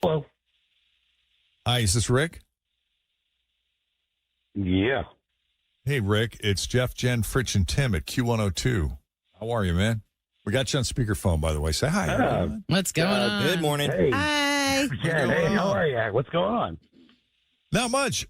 Hello. Hi, is this Rick? Yeah. Hey, Rick. It's Jeff, Jen, Fritch, and Tim at Q102. How are you, man? We got you on speakerphone, by the way. Say hi. What's going on? Good morning. Hey. Hi. Jen, hey, how are you? What's going on? Not much.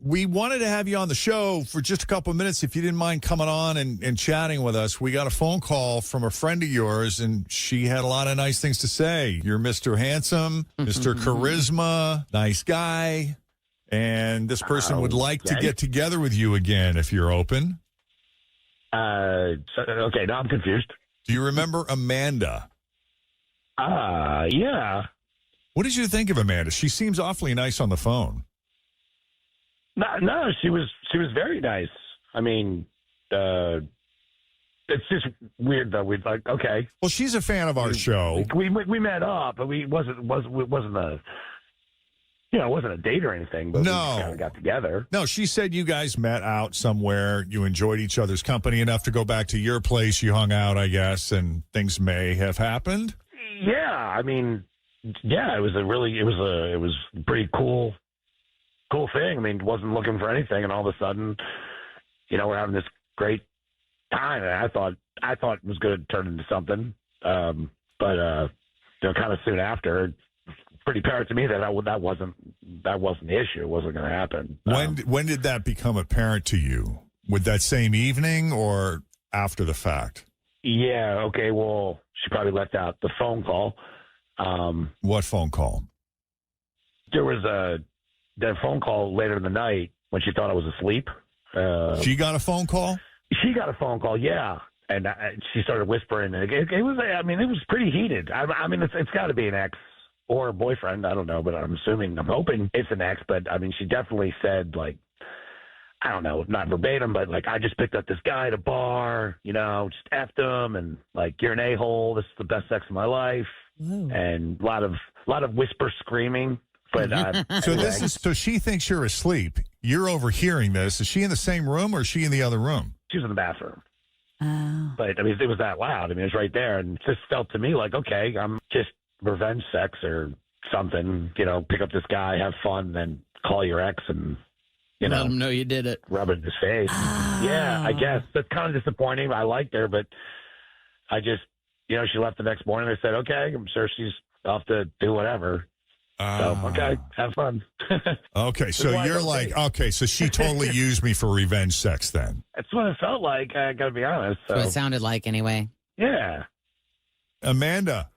We wanted to have you on the show for just a couple of minutes if you didn't mind coming on and chatting with us. We got a phone call from a friend of yours, and she had a lot of nice things to say. You're Mr. Handsome, Mr. Charisma, nice guy, and this person would like to get together with you again if you're open. Okay, now I'm confused. Do you remember Amanda? Yeah. What did you think of Amanda? She seems awfully nice on the phone. No, she was very nice. I mean, it's just weird though. We'd like, okay. Well, she's a fan of our show. We met up, but it wasn't a it wasn't a date or anything. But No. we kind of got together. No, she said you guys met out somewhere. You enjoyed each other's company enough to go back to your place. You hung out, I guess, and things may have happened. Yeah, I mean, yeah, it was a pretty cool thing. I mean, wasn't looking for anything, and all of a sudden, we're having this great time. And I thought it was going to turn into something, but kind of soon after, it's pretty apparent to me that that wasn't the issue. It wasn't going to happen. When did that become apparent to you? With that same evening or after the fact? Yeah. Okay. Well, she probably left out the phone call. What phone call? There was that phone call later in the night when she thought I was asleep. She got a phone call? She got a phone call, yeah. And she started whispering. And it was pretty heated. I mean, it's got to be an ex or a boyfriend. I don't know, but I'm hoping it's an ex. But, I mean, she definitely said, like, I don't know, not verbatim, but, like, I just picked up this guy at a bar, just effed him. And, like, you're an a-hole. This is the best sex of my life. Ooh. And a lot of whisper screaming. But so she thinks you're asleep. You're overhearing this. Is she in the same room or is she in the other room? she was in the bathroom. Oh. But, I mean, it was that loud. I mean, it was right there. And it just felt to me like, okay, I'm just revenge sex or something. Pick up this guy, have fun, then call your ex and, Let him know you did it. rub it in his face. Oh. Yeah, I guess. That's kind of disappointing. I liked her, but I just, she left the next morning. I said, okay, I'm sure she's off to do whatever. So, okay, have fun. Okay, so you're like, okay, so she totally used me for revenge sex then. That's what it felt like, I got to be honest. So, That's what it sounded like anyway. yeah. Amanda.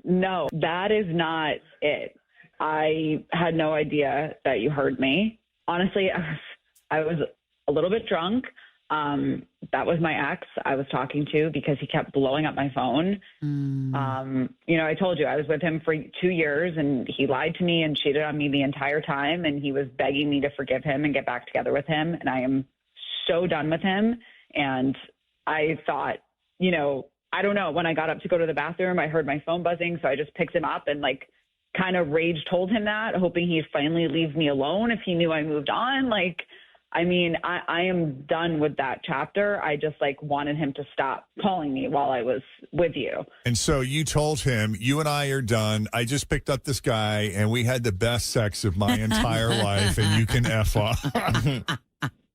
No, that is not it. I had no idea that you heard me. Honestly, I was a little bit drunk. That was my ex I was talking to because he kept blowing up my phone. I told you I was with him for 2 years and he lied to me and cheated on me the entire time. And he was begging me to forgive him and get back together with him. And I am so done with him. And I thought, I don't know, when I got up to go to the bathroom, I heard my phone buzzing. So I just picked him up and kind of rage told him that, hoping he'd finally leave me alone if he knew I moved on. I am done with that chapter. I just wanted him to stop calling me while I was with you. And so you told him, you and I are done. I just picked up this guy and we had the best sex of my entire life and you can F off.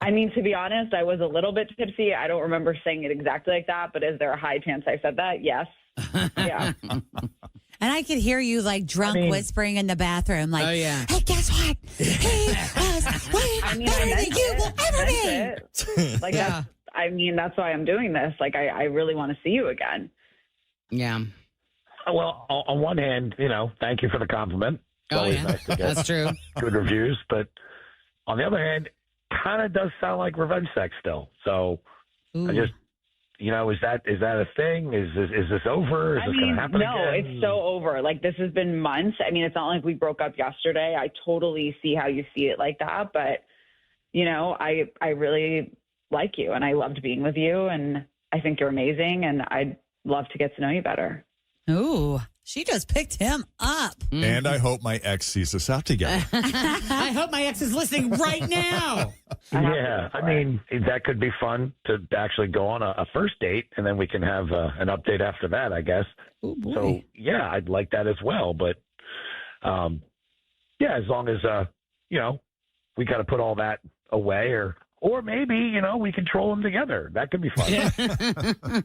I mean, to be honest, I was a little bit tipsy. I don't remember saying it exactly like that, but is there a high chance I said that? Yes. Yeah. And I could hear you drunk whispering in the bathroom, oh, yeah. Hey, guess what? He was way better than you will ever be. Yeah. That's why I'm doing this. I really want to see you again. Yeah. Well, on one hand, thank you for the compliment. It's always nice to get That's true. good reviews. But on the other hand, kind of does sound like revenge sex still. So I just, is that a thing? Is this over? Is this going to happen no, again? it's so over. This has been months. I mean, it's not like we broke up yesterday. I totally see how you see it like that. But, I really like you and I loved being with you and I think you're amazing and I'd love to get to know you better. Ooh, she just picked him up. And I hope my ex sees us out together. I hope my ex is listening right now. Yeah, I mean, that could be fun to actually go on a first date, and then we can have an update after that, I guess. Oh, boy. So, yeah, I'd like that as well. But, yeah, as long as we kind of put all that away, or maybe we control them together. That could be fun.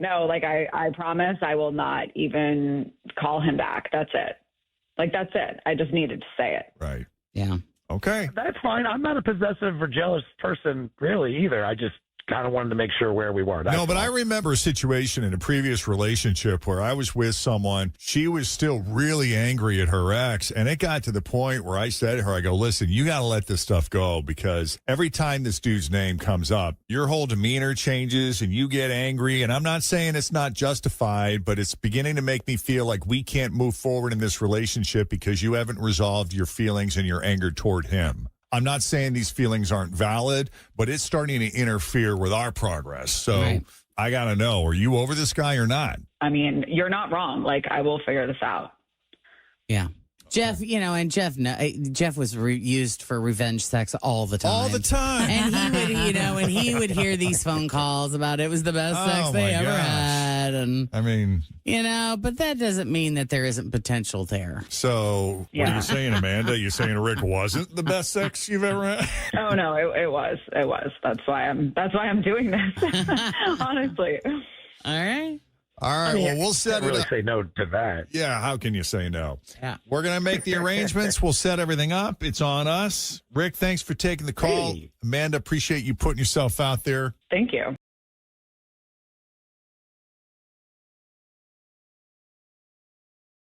No, like I promise I will not even call him back. That's it. Like, that's it. I just needed to say it. Right. Yeah. Okay. That's fine. I'm not a possessive or jealous person really either. I just kind of wanted to make sure where we were. No, but I remember a situation in a previous relationship where I was with someone. She was still really angry at her ex. And it got to the point where I said to her, I go, listen, you got to let this stuff go, because every time this dude's name comes up, your whole demeanor changes and you get angry. And I'm not saying it's not justified, but it's beginning to make me feel like we can't move forward in this relationship because you haven't resolved your feelings and your anger toward him. I'm not saying these feelings aren't valid, but it's starting to interfere with our progress. So Right. I got to know, are you over this guy or not? I mean, you're not wrong. Like, I will figure this out. Yeah. Jeff, and Jeff was used for revenge sex all the time. All the time. And he would hear these phone calls about it was the best sex Oh, they my ever gosh. had. And, I mean, but that doesn't mean that there isn't potential there. so what are Yeah. you saying, Amanda? You saying Rick wasn't the best sex you've ever had? Oh no, it was. That's why I'm doing this. Honestly. All right. All right, well, we'll set Can't it really up. say no to that. Yeah, how can you say no? Yeah. We're going to make the arrangements. We'll set everything up. It's on us. Rick, thanks for taking the call. Hey. Amanda, appreciate you putting yourself out there. Thank you.